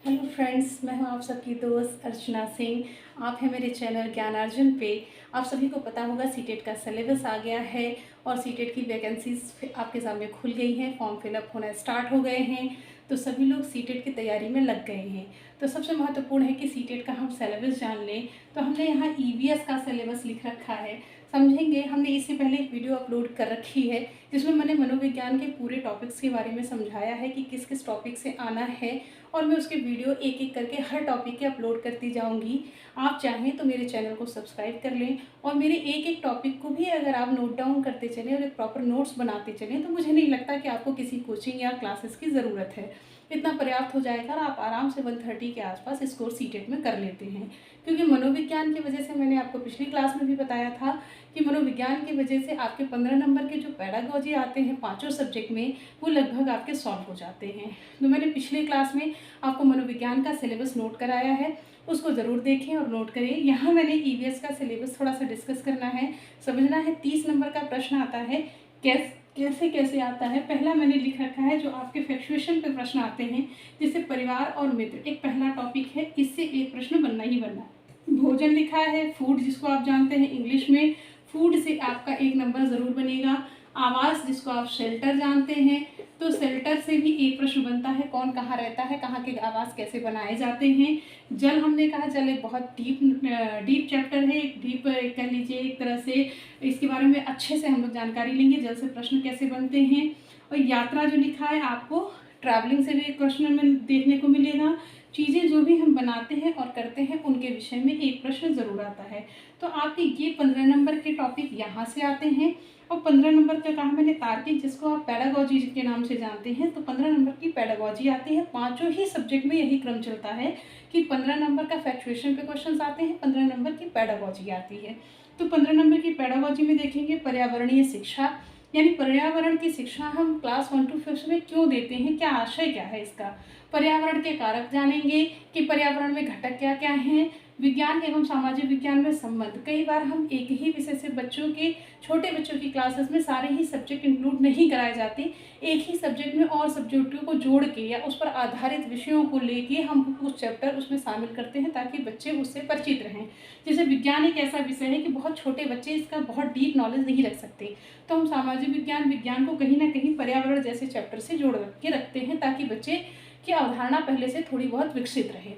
Hello friends, मैं हूं आप सबकी दोस्त अर्चना सिंह। आप हैं मेरे चैनल ज्ञानार्जन पे। आप सभी को पता होगा सीटेट का सिलेबस आ गया है और सीटेट की वैकेंसीज आपके सामने खुल गई हैं, फॉर्म फिलअप होना स्टार्ट हो गए हैं। तो सभी लोग सीटेट की तैयारी में लग गए हैं। तो सबसे महत्वपूर्ण है कि सीटेट का हम सिलेबस जान लें। तो हमने यहाँ ईवीएस का सिलेबस लिख रखा है, समझेंगे। हमने इससे पहले एक वीडियो अपलोड कर रखी है जिसमें मैंने मनोविज्ञान के पूरे टॉपिक्स के बारे में समझाया है कि किस किस टॉपिक से आना है, और मैं उसके वीडियो एक एक करके हर टॉपिक के अपलोड करती जाऊंगी। आप चाहें तो मेरे चैनल को सब्सक्राइब कर लें और मेरे एक एक टॉपिक को भी अगर आप नोट डाउन करते चलें और एक प्रॉपर नोट्स बनाते चलें तो मुझे नहीं लगता कि आपको किसी कोचिंग या क्लासेस की ज़रूरत है। इतना पर्याप्त हो जाएगा और आप आराम से 130 के आसपास स्कोर सीटेट में कर लेते हैं। क्योंकि मनोविज्ञान की वजह से, मैंने आपको पिछली क्लास में भी बताया था कि मनोविज्ञान की वजह से आपके 15 नंबर के जो पैडागॉजी आते हैं पांचों सब्जेक्ट में, वो लगभग आपके सॉल्व हो जाते हैं। तो मैंने पिछली क्लास में आपको मनोविज्ञान का सिलेबस नोट कराया है, उसको ज़रूर देखें और नोट करें। यहाँ मैंने ईवीएस का सिलेबस थोड़ा सा डिस्कस करना है, समझना है। 30 नंबर का प्रश्न आता है, कैसे कैसे आता है। पहला मैंने लिख रखा है जो आपके फ्लक्चुएशन पे प्रश्न आते हैं, जैसे परिवार और मित्र, एक पहला टॉपिक है, इससे एक प्रश्न बनना ही बनना है। भोजन लिखा है, फूड जिसको आप जानते हैं इंग्लिश में, फूड से आपका एक नंबर ज़रूर बनेगा। आवास जिसको आप शेल्टर जानते हैं, तो शेल्टर से भी एक प्रश्न बनता है, कौन कहाँ रहता है, कहाँ के आवास कैसे बनाए जाते हैं। जल, हमने कहा जल एक बहुत डीप चैप्टर है, एक डीप कह लीजिए एक तरह से। इसके बारे में अच्छे से हम लोग जानकारी लेंगे, जल से प्रश्न कैसे बनते हैं। और यात्रा जो लिखा है, आपको ट्रैवलिंग से भी एक प्रश्न में देखने को मिलेगा। चीज़ें जो भी हम बनाते हैं और करते हैं उनके विषय में एक प्रश्न ज़रूर आता है। तो आपके ये 15 नंबर के टॉपिक यहाँ से आते हैं। और 15 नंबर का कहा मैंने तार्किक, जिसको आप पैडागॉजी के नाम से जानते हैं, तो 15 नंबर की पैडागॉजी आती है। पांचों ही सब्जेक्ट में यही क्रम चलता है कि 15 नंबर का फैक्चुएशन पे क्वेश्चन आते हैं, 15 नंबर की पैडागॉजी आती है। तो 15 नंबर की पैडागॉजी में देखेंगे पर्यावरणीय शिक्षा, यानी पर्यावरण की शिक्षा हम क्लास 1 to 5 में क्यों देते हैं, क्या आशय क्या है इसका। पर्यावरण के कारक जानेंगे कि पर्यावरण में घटक क्या क्या हैं। विज्ञान एवं सामाजिक विज्ञान में संबंध, कई बार हम एक ही विषय से बच्चों के, छोटे बच्चों की क्लासेस में सारे ही सब्जेक्ट इंक्लूड नहीं कराए जाते। एक ही सब्जेक्ट में और सब्जेक्टों को जोड़ के या उस पर आधारित विषयों को लेके हम कुछ चैप्टर उसमें शामिल करते हैं ताकि बच्चे उससे परिचित रहें। जैसे विज्ञान एक ऐसा विषय है कि बहुत छोटे बच्चे इसका बहुत डीप नॉलेज नहीं रख सकते, तो हम सामाजिक विज्ञान को कहीं ना कहीं पर्यावरण जैसे चैप्टर से जोड़ के रखते हैं ताकि बच्चे की अवधारणा पहले से थोड़ी बहुत विकसित रहे।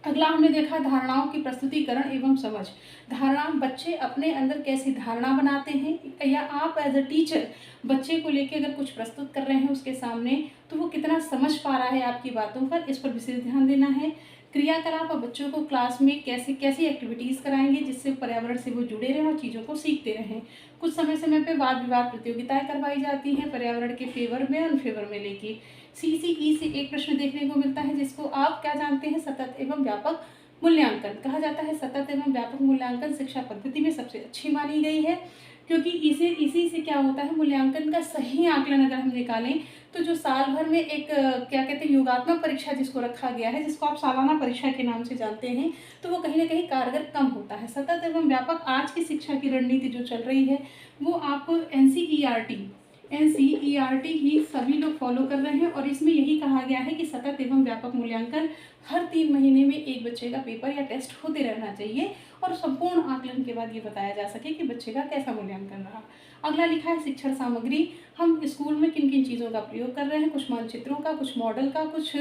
अगला हमने देखा धारणाओं की प्रस्तुतिकरण एवं समझ। धारणा, बच्चे अपने अंदर कैसी धारणा बनाते हैं, या आप एज अ टीचर बच्चे को लेकर अगर कुछ प्रस्तुत कर रहे हैं उसके सामने, तो वो कितना समझ पा रहा है आपकी बातों पर, इस पर विशेष ध्यान देना है। क्रियाकलाप, और बच्चों को क्लास में कैसी एक्टिविटीज़ कराएंगे जिससे पर्यावरण से वो जुड़े रहें और चीज़ों को सीखते रहें। कुछ समय समय पे वाद विवाद प्रतियोगिताएं करवाई जाती हैं पर्यावरण के फेवर में, अनफेवर में लेके। सीसीई से एक प्रश्न देखने को मिलता है जिसको आप क्या जानते हैं, सतत एवं व्यापक मूल्यांकन कहा जाता है। सतत एवं व्यापक मूल्यांकन शिक्षा पद्धति में सबसे अच्छी मानी गई है, क्योंकि इसी से क्या होता है, मूल्यांकन का सही आकलन अगर हम निकालें तो जो साल भर में एक क्या कहते हैं योगात्मक परीक्षा जिसको रखा गया है, जिसको आप सालाना परीक्षा के नाम से जानते हैं, तो वो कहीं ना कहीं कारगर कम होता है। सतत एवं व्यापक आज की शिक्षा की रणनीति जो चल रही है वो आपको एनसीईआरटी ही सभी लोग फॉलो कर रहे हैं, और इसमें यही कहा गया है कि सतत एवं व्यापक मूल्यांकन हर 3 महीने में एक बच्चे का पेपर या टेस्ट होते रहना चाहिए, और संपूर्ण आकलन के बाद ये बताया जा सके कि बच्चे का कैसा मूल्यांकन रहा। अगला लिखा है शिक्षण सामग्री, हम स्कूल में किन किन चीज़ों का प्रयोग कर रहे हैं, कुछ मानचित्रों का, कुछ मॉडल का, कुछ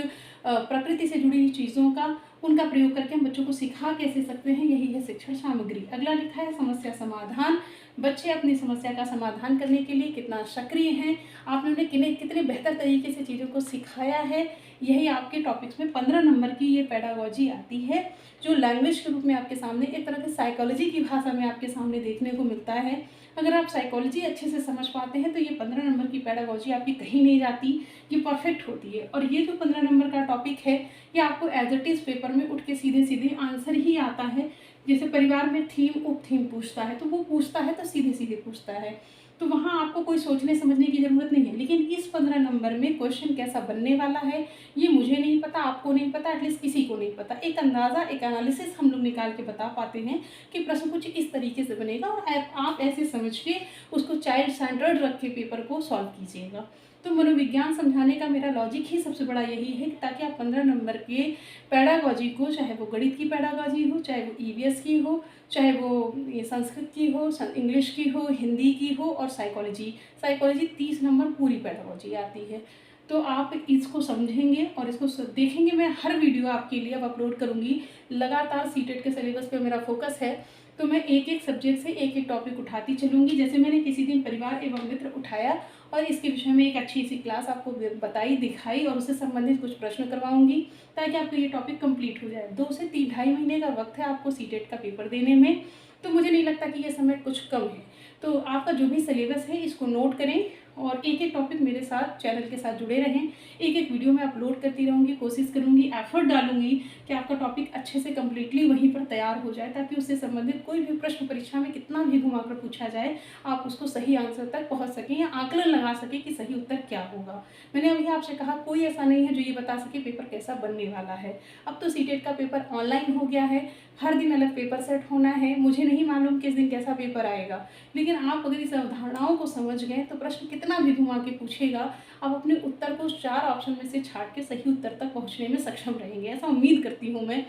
प्रकृति से जुड़ी हुई चीज़ों का, उनका प्रयोग करके हम बच्चों को सिखा कैसे सकते हैं, यही है शिक्षण सामग्री। अगला लिखा है समस्या समाधान, बच्चे अपनी समस्या का समाधान करने के लिए कितना सक्रिय हैं, आपने उन्हें कितने बेहतर तरीके से चीज़ों को सिखाया है, यही आपके टॉपिक्स में 15 नंबर की ये पैडागॉजी आती है, जो लैंग्वेज के रूप में आपके सामने एक तरह की साइकोलॉजी की भाषा में आपके सामने देखने को मिलता है। अगर आप साइकोलॉजी अच्छे से समझ पाते हैं तो ये 15 नंबर की पैडागॉजी आपकी कहीं नहीं जाती, ये परफेक्ट होती है। और ये जो 15 नंबर का टॉपिक है ये आपको एज इट इज़ पेपर में उठ के सीधे सीधे आंसर ही आता है। जैसे परिवार में थीम उप थीम पूछता है तो वो पूछता है तो सीधे सीधे पूछता है, तो वहाँ आपको कोई सोचने समझने की ज़रूरत नहीं है। लेकिन इस 15 नंबर में क्वेश्चन कैसा बनने वाला है ये मुझे नहीं पता, आपको नहीं पता, एटलीस्ट किसी को नहीं पता। एक अंदाज़ा, एक एनालिसिस हम लोग निकाल के बता पाते हैं कि प्रश्न कुछ इस तरीके से बनेगा, और आप ऐसे समझ के उसको चाइल्ड सेंटर्ड रख के पेपर को सॉल्व कीजिएगा। तो मनोविज्ञान समझाने का मेरा लॉजिक ही सबसे बड़ा यही है कि ताकि आप 15 नंबर के पेडागॉजी को, चाहे वो गणित की पेडागॉजी हो, चाहे वो ईवीएस की हो, चाहे वो ये संस्कृत की हो, इंग्लिश की हो, हिंदी की हो, और साइकोलॉजी 30 नंबर पूरी पेडागॉजी आती है। तो आप इसको समझेंगे और इसको देखेंगे। मैं हर वीडियो आपके लिए अब अपलोड करूँगी। लगातार सीटेट के सिलेबस पे मेरा फोकस है, तो मैं एक एक सब्जेक्ट से एक एक टॉपिक उठाती चलूँगी। जैसे मैंने किसी दिन परिवार एवं मित्र उठाया और इसके विषय में एक अच्छी सी क्लास आपको बताई, दिखाई, और उससे संबंधित कुछ प्रश्न करवाऊँगी ताकि आपको ये टॉपिक कंप्लीट हो जाए। 2 से 2.5 महीने का वक्त है आपको सीटेट का पेपर देने में, तो मुझे नहीं लगता कि ये समय कुछ कम है। तो आपका जो भी सिलेबस है इसको नोट करें और एक एक टॉपिक मेरे साथ चैनल के साथ जुड़े रहें। एक एक वीडियो मैं अपलोड करती रहूँगी, कोशिश करूँगी, एफर्ट डालूँगी कि आपका टॉपिक अच्छे से कम्प्लीटली वहीं पर तैयार हो जाए, ताकि उससे संबंधित कोई भी प्रश्न परीक्षा में कितना भी घुमाकर पूछा जाए आप उसको सही आंसर तक पहुँच सकें या आकलन लगा सकें कि सही उत्तर क्या होगा। मैंने अभी आपसे कहा कोई ऐसा नहीं है जो ये बता सके पेपर कैसा बनने वाला है। अब तो सीटेट का पेपर ऑनलाइन हो गया है, हर दिन अलग पेपर सेट होना है। मुझे नहीं मालूम किस दिन कैसा पेपर आएगा, लेकिन आप अगर इस अवधारणाओं को समझ गए तो प्रश्न कितना भी घुमा के पूछेगा, आप अपने उत्तर को 4 ऑप्शन में से छांट के सही उत्तर तक पहुंचने में सक्षम रहेंगे, ऐसा उम्मीद करती हूं मैं।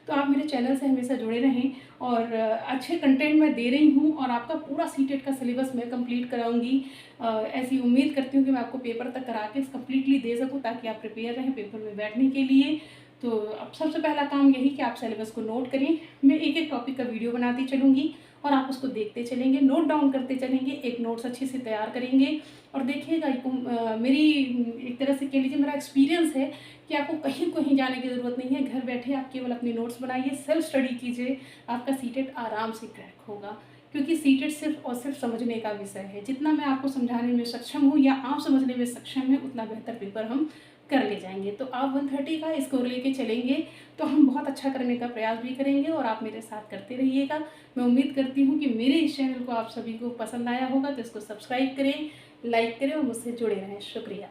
तो आप मेरे चैनल से हमेशा जुड़े रहें और अच्छे कंटेंट मैं दे रही हूं और आपका पूरा सीटेट का सिलेबस मैं कंप्लीट कराऊंगी। ऐसी उम्मीद करती हूं कि मैं आपको पेपर तक करा के कंप्लीटली दे सकूं, ताकि आप प्रिपेयर रहें पेपर में बैठने के लिए। तो अब सबसे पहला काम यही कि आप सिलेबस को नोट करें। मैं एक एक टॉपिक का वीडियो बनाती चलूँगी और आप उसको देखते चलेंगे, नोट डाउन करते चलेंगे, एक नोट्स अच्छे से तैयार करेंगे और देखिएगा। मेरी एक तरह से कह लीजिए मेरा एक्सपीरियंस है कि आपको कहीं कहीं जाने की ज़रूरत नहीं है। घर बैठे आप केवल अपनी नोट्स बनाइए, सेल्फ स्टडी कीजिए, आपका सीटेट आराम से क्रैक होगा। क्योंकि सीटेट सिर्फ और सिर्फ समझने का विषय है। जितना मैं आपको समझाने में सक्षम हूँ या आप समझने में सक्षम हैं, उतना बेहतर पेपर हम कर ले जाएंगे। तो आप 130 का स्कोर लेके चलेंगे तो हम बहुत अच्छा करने का प्रयास भी करेंगे और आप मेरे साथ करते रहिएगा। मैं उम्मीद करती हूँ कि मेरे इस चैनल को आप सभी को पसंद आया होगा, तो इसको सब्सक्राइब करें, लाइक करें और मुझसे जुड़े रहें। शुक्रिया।